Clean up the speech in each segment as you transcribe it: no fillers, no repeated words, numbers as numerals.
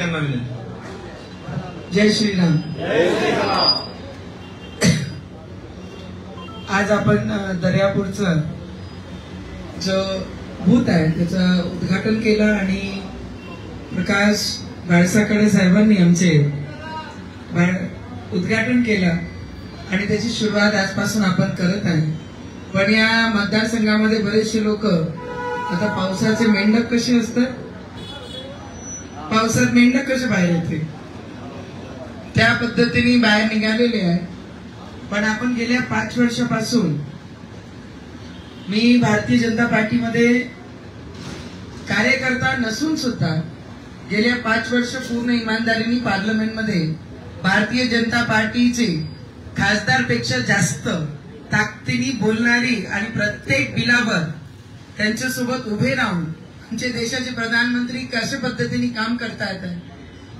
त्यांना विनंती. जय श्रीराम. आज आपण दर्यापूरचं जो बूथ आहे त्याचं उद्घाटन केलं आणि प्रकाश बाळसाकडे साहेबांनी आमचे उद्घाटन केलं आणि त्याची सुरुवात आजपासून आपण करत आहे. पण या मतदारसंघामध्ये बरेचसे लोक आता पावसाचे मेंढक कसे असतात, पावसात मेंढक कसे बाहेर येते त्या पद्धतीने बाहेर निघालेले आहे. पण आपण गेल्या 5 वर्षापासून मी भारतीय जनता पार्टीमध्ये कार्यकर्ता नसून सुद्धा गेल्या 5 वर्ष पूर्ण इमानदारीने पार्लमेंटमध्ये भारतीय जनता पार्टीचे खासदारपेक्षा जास्त ताकदीने बोलणारी आणि प्रत्येक बिलावर त्यांच्यासोबत उभे राहून आमचे देशाचे प्रधानमंत्री कशा पद्धतीने काम करतायत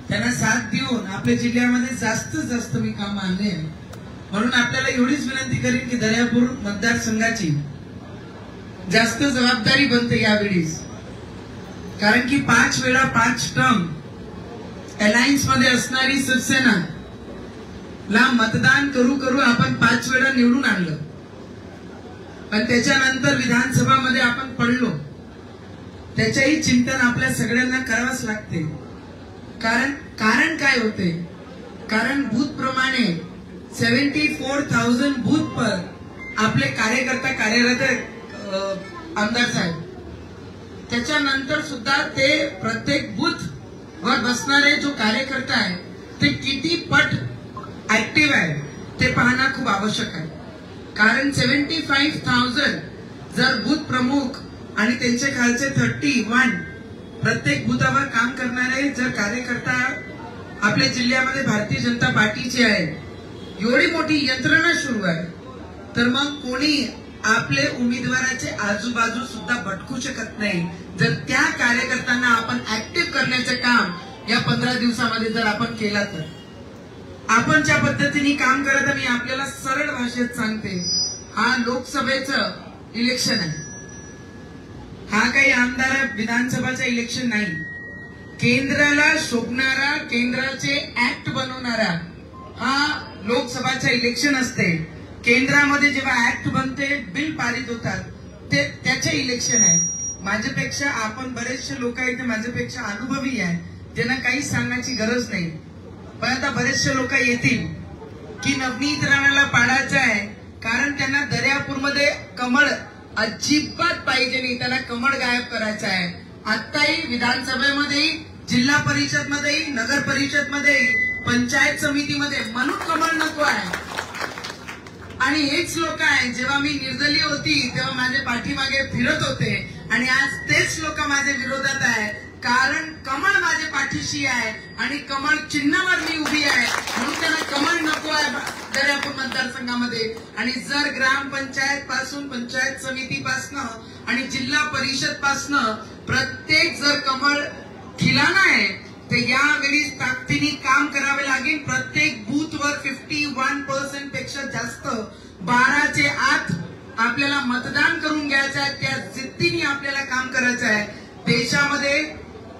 त्यांना साथ देऊन आपल्या जिल्ह्यामध्ये जास्तीत जास्त मी काम आणले आहे. म्हणून आपल्याला एवढीच विनंती करेन की दर्यापूर मतदारसंघाची जास्त जबाबदारी बनते यावेळीस. कारण की 5 वेळा 5 टर्म अलायन्स मध्ये असणारी शिवसेना ला मतदान करू करू आपण 5 वेळा निवडून आणलं. पण त्याच्यानंतर विधानसभामध्ये आपण पडलो. त्याच्याही चिंतन आपल्या सगळ्यांना करावंच लागते. कारण काय होते, कारण बूथ प्रमाणे 74,000 बूथ पर आपले कार्यकर्ता कार्यरत आमदार साहेब. त्याच्यानंतर सुद्धा ते प्रत्येक बूथ वर बसणारे जो कार्यकर्ता आहे ते किती पट ऍक्टिव्ह आहे ते पाहणं खूप आवश्यक आहे. कारण 75,000 जर बूथ प्रमुख आणि त्यांचे खालचे 31 प्रत्येक बूथावर काम करणारे जर कार्यकर्ता आपल्या जिल्ह्यामध्ये भारतीय जनता पार्टीचे आहे, एवढी मोठी यंत्रणा सुरू आहे, तर मग कोणी आपले उमेदवाराचे आजूबाजू सुद्धा भटकू शकत नाही. जर त्या कार्यकर्त्यांना आपण ऍक्टिव्ह करण्याचं काम या 15 दिवसामध्ये जर आपण केला तर आपण ज्या पद्धतीने काम करत मी आपल्याला सरळ भाषेत सांगते, हा लोकसभेचं इलेक्शन आहे. हा काही आमदार विधानसभाचं इलेक्शन नाही. केंद्राला शोभणारा, केंद्राचे ऍक्ट बनवणारा हा लोकसभाचं इलेक्शन असते. केंद्रामध्ये जेव्हा ऍक्ट बनते, बिल पारित होतात, ते त्याचे इलेक्शन आहे. माझ्यापेक्षा आपण बरेचसे लोक आहेत ते माझ्यापेक्षा अनुभवी आहे, ज्यांना काही सांगण्याची गरज नाही. पण आता बरेचसे लोक येतील की नवनीत राणाला पाडायचं आहे कारण त्यांना दर्यापूरमध्ये कमळ अजिबात पाहिजे नाही, त्याला कमळ गायब करायचं आहे. आताही विधानसभेमध्ये, जिल्हा परिषद मध्ये, नगर परिषद मध्ये, पंचायत समितीमध्ये म्हणून कमळ नको आहे. आणि हेच लोक आहेत जेव्हा मी निर्दलीय होती तेव्हा माझे पाठीमागे फिरत होते आणि आज तेच लोक माझ्या विरोधात आहे. कारण कमळ माझ्या पाठीशी आहे आणि कमळ चिन्हावर मी उभी आहे, म्हणून त्यांना कमळ नको आहे दर्यापूर मतदारसंघामध्ये. आणि जर ग्रामपंचायत पासून, पंचायत समितीपासनं आणि जिल्हा परिषद पासनं प्रत्येक जर कमळ खिलाना आहे तर यावेळी ताकदीने काम करावे लागेल. प्रत्येक बूथवर 51% पेक्षा जास्त 12चे आत आपल्याला मतदान करून घ्यायचं आहे. त्या जिद्दीने आपल्याला काम करायचं आहे. देशामध्ये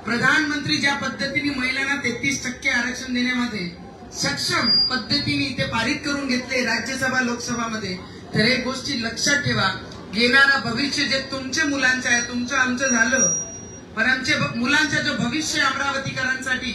प्रधानमंत्री ज्या पद्धतीने महिलांना 33% आरक्षण देण्यामध्ये सक्षम पद्धतीने ते पारित करून घेतले राज्यसभा लोकसभामध्ये, तर एक गोष्टी लक्षात ठेवा, येणारं भविष्य जे तुमच्या मुलांचं आहे, तुमचं आमचं झालं, पण आमच्या मुलांचं जो भविष्य अमरावतीकरांसाठी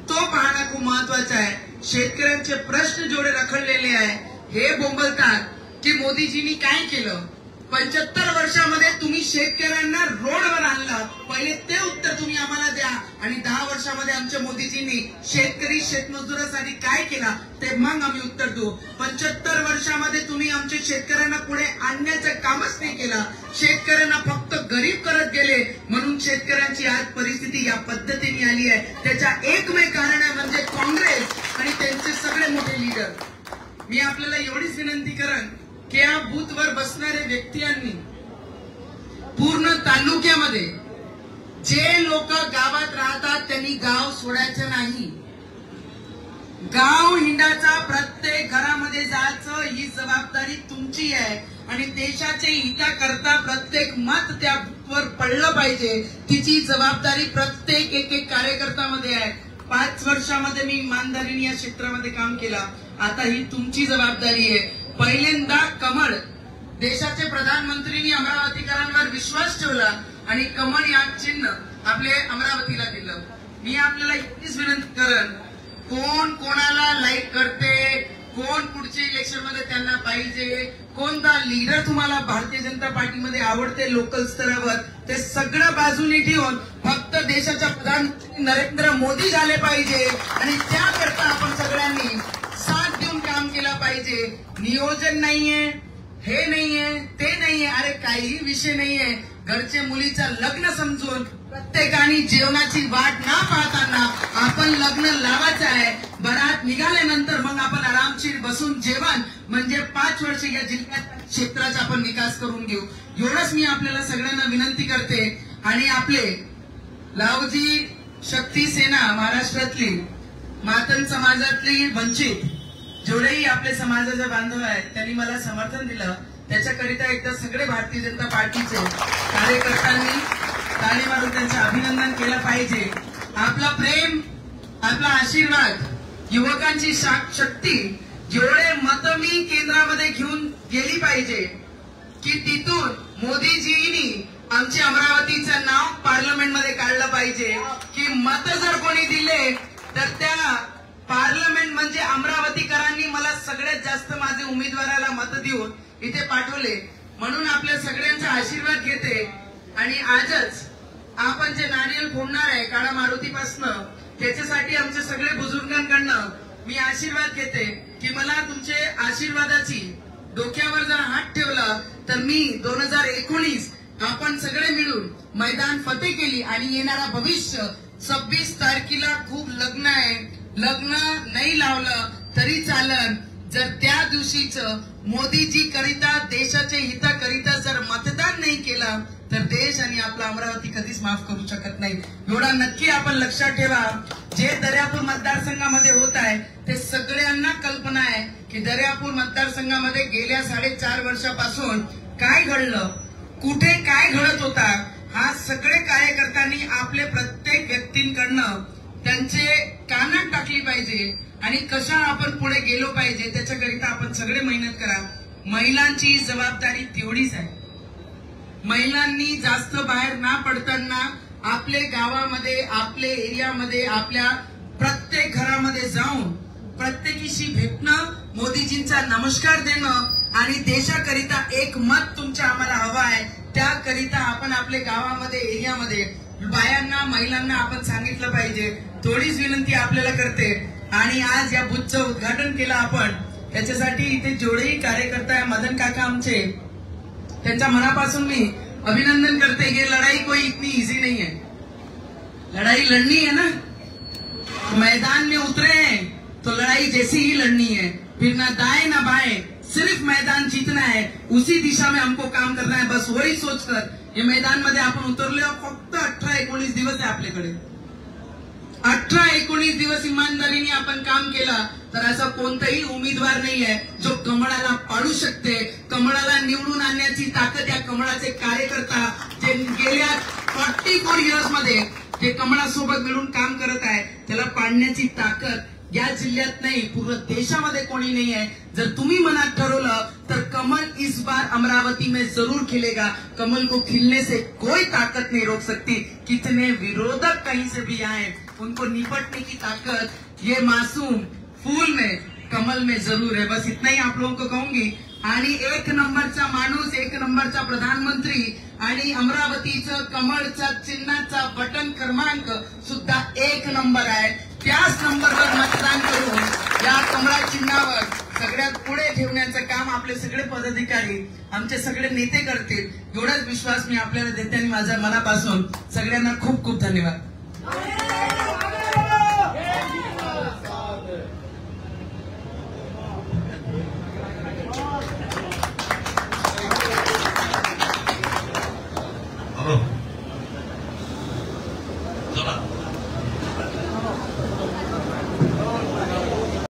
तो पाहणं खूप महत्वाचं आहे. शेतकऱ्यांचे प्रश्न जेवढे रखडलेले आहे, हे बोंबलतात की मोदीजींनी काय केलं. 75 वर्षामध्ये तुम्ही शेतकऱ्यांना रोडवर आणलं, पहिले ते उत्तर तुम्ही आम्हाला द्या. आणि 10 वर्षामध्ये आमच्या मोदीजींनी शेतकरी शेतमजुरांसाठी काय केला ते मग आम्ही उत्तर देऊ. 75 वर्षामध्ये तुम्ही आमच्या शेतकऱ्यांना पुढे आणण्याचं कामच नाही केलं. शेतकऱ्यांना फक्त गरीब करत गेले, म्हणून शेतकऱ्यांची आज परिस्थिती या पद्धतीने आली आहे. त्याचा एकमेव कारण आहे म्हणजे काँग्रेस आणि त्यांचे सगळे मोठे लीडर. मी आपल्याला एवढीच विनंती करेन की या बूथवर बसणाऱ्या व्यक्तींनी पूर्ण तालुक्यामध्ये जे लोक गावात राहतात त्यांनी गाव सोडायचं नाही. गाव हिंडाचा, प्रत्येक घरामध्ये जायचं, ही जबाबदारी तुमची आहे. आणि देशाचे हिताकरता प्रत्येक मत त्यावर पडलं पाहिजे, तिची जबाबदारी प्रत्येक एक कार्यकर्त्यामध्ये आहे. 5 वर्षामध्ये मी इमानदारीने या क्षेत्रामध्ये काम केला. आता ही तुमची जबाबदारी आहे. पहिल्यांदा कमळ, देशाचे प्रधानमंत्रींनी अमरावतीकरांवर विश्वास ठेवला आणि कमळ या चिन्ह आपले अमरावतीला दिलं. मी आपल्याला इतकीच विनंती करेन, कोण कोणाला लाईक करते, कोण पुढच्या इलेक्शन मध्ये त्यांना पाहिजे, कोणता लीडर तुम्हाला भारतीय जनता पार्टीमध्ये आवडते लोकल स्तरावर, ते सगळं बाजूने ठेवून फक्त देशाच्या प्रधानमंत्री नरेंद्र मोदी झाले पाहिजे आणि त्याकरता आपण सगळ्यांनी साथ देऊन काम केलं पाहिजे. नियोजन नाहीये, हे नाहीये, ते नाहीये, अरे काही विषय नाहीये. घरचे मुलीचं लग्न समजून प्रत्येकाने जेवणाची वाट न पाहताना आपण लग्न लावायचं आहे. बरात निघाल्यानंतर मग आपण आरामशीर बसून जेवण म्हणजे 5 वर्ष या जिल्ह्यात क्षेत्राचा आपण विकास करून घेऊ. एवढंच मी आपल्याला सगळ्यांना विनंती करते. आणि आपले लावजी शक्ती सेना महाराष्ट्रातली, मातन समाजातली वंचित जेवढेही आपले समाजाचे बांधव आहेत त्यांनी मला समर्थन दिलं, त्याच्याकरिता एकदा सगळे भारतीय जनता पार्टीचे कार्यकर्त्यांनी ताली मारून त्यांचं अभिनंदन केलं पाहिजे. आपला प्रेम, आपला आशीर्वाद, युवकांची शक्ती, जेवढे मत मी केंद्रामध्ये घेऊन गेली पाहिजे की तिथून मोदीजींनी आमच्या अमरावतीचं नाव पार्लमेंटमध्ये काढलं पाहिजे की मत जर कोणी दिले तर त्या पार्लमेंट म्हणजे अमरावतीकरांनी मला सगळ्यात जास्त माझे उमेदवाराला मत देऊन इथे पाठवले. म्हणून आपल्या सगळ्यांचा आशीर्वाद घेते. आणि आजच आपण जे नारियल फोडणार आहे काळा मारुतीपासनं, त्याच्यासाठी आमच्या सगळे बुजुर्गांकडनं मी आशीर्वाद घेते की मला तुमचे आशीर्वादाची डोक्यावर जर हात ठेवला तर मी 2019 आपण सगळे मिळून मैदान फतेह केली. आणि येणारा भविष्य 26 तारखेला खूप लग्न आहे, लग्न नाही लावलं तरी चालन जर त्या दिवशीच मोदीजी करिता, देशाच्या हिताकरिता जर मतदान नाही केलं तर देश आणि आपला अमरावती कधीच माफ करू शकत नाही. एवढा नक्की आपण लक्षात ठेवा. जे दर्यापूर मतदारसंघामध्ये होत आहे ते सगळ्यांना कल्पना आहे की दर्यापूर मतदारसंघामध्ये गेल्या 4.5 वर्षापासून काय घडलं, कुठे काय घडत होता, हा सगळे कार्यकर्त्यांनी आपले प्रत्येक व्यक्तींकडनं त्यांचे कानात टाकली पाहिजे आणि कशा आपण पुढे गेलो पाहिजे त्याच्याकरिता आपण सगळे मेहनत करा. महिलांची जबाबदारी तेवढीच आहे. महिलांनी जास्त बाहेर ना पडताना आपले गावामध्ये, आपले एरियामध्ये, आपल्या प्रत्येक घरामध्ये जाऊन प्रत्येकीशी भेटणं, मोदीजींचा नमस्कार देणं आणि देशाकरिता एक मत तुमच्या आम्हाला हवं आहे त्याकरिता आपण आपल्या गावामध्ये, एरियामध्ये बायांना, महिलांना आपण सांगितलं पाहिजे. थोडीच विनंती आपल्याला करते. आणि आज या बुथचं उद्घाटन केलं आपण, त्याच्यासाठी इथे जेवढेही कार्यकर्ता आहे, मदन काका आमचे, त्यांच्या मनापासून मी अभिनंदन करते. ये लड़ाई कोई इतनी इजी नहीं है. लड़ाई लड़नी है ना, मैदान में उतरे हैं तो लड़ाई जैसी ही लड़नी है. फिर ना दाएं ना बाएं, सिर्फ मैदान जीतना है, उसी दिशा में हमको काम करना है. बस वही सोचकर हे मैदान मध्ये आपण उतरले. फक्त 18-19 दिवस आहे आपल्याकडे. 18-19 दिवस इमानदारीने आपण काम केलं तर असा कोणताही उमेदवार नाही आहे जो कमळाला पाडू शकते. कमळाला निवडून आणण्याची ताकद या कमळाचे कार्यकर्ता जे गेल्या 44 इयर्स मध्ये जे कमळासोबत मिळून काम करत आहे त्याला पाडण्याची ताकद या जिल्ह्यात नाही, पूर्ण देशामध्ये कोणी नाही आहे. जर तुम्ही मनात ठरवलं तर कमल इस बार अमरावती में जरूर खिलेगा. कमल को खिलने से कोई ताकत नहीं रोक सकती. कितने विरोधक कहीं से भी आए, उनको निपटने की ताकत ये मासूम फूल में, कमल में जरूर है. बस इतना ही आप लोगों को कहूंगी. आणि 1 नंबरचा माणूस, 1 नंबरचा प्रधानमंत्री आणि अमरावतीचं कमळचा चिन्हाचा बटन क्रमांक सुद्धा 1 नंबर आहे. त्याच नंबरवर मतदान करून या कमळा चिन्हावर सगळ्यात पुढे ठेवण्याचं काम आपले सगळे पदाधिकारी, आमचे सगळे नेते करतील. एवढाच विश्वास मी आपल्याला देते आणि माझ्या मनापासून सगळ्यांना खूप खूप धन्यवाद.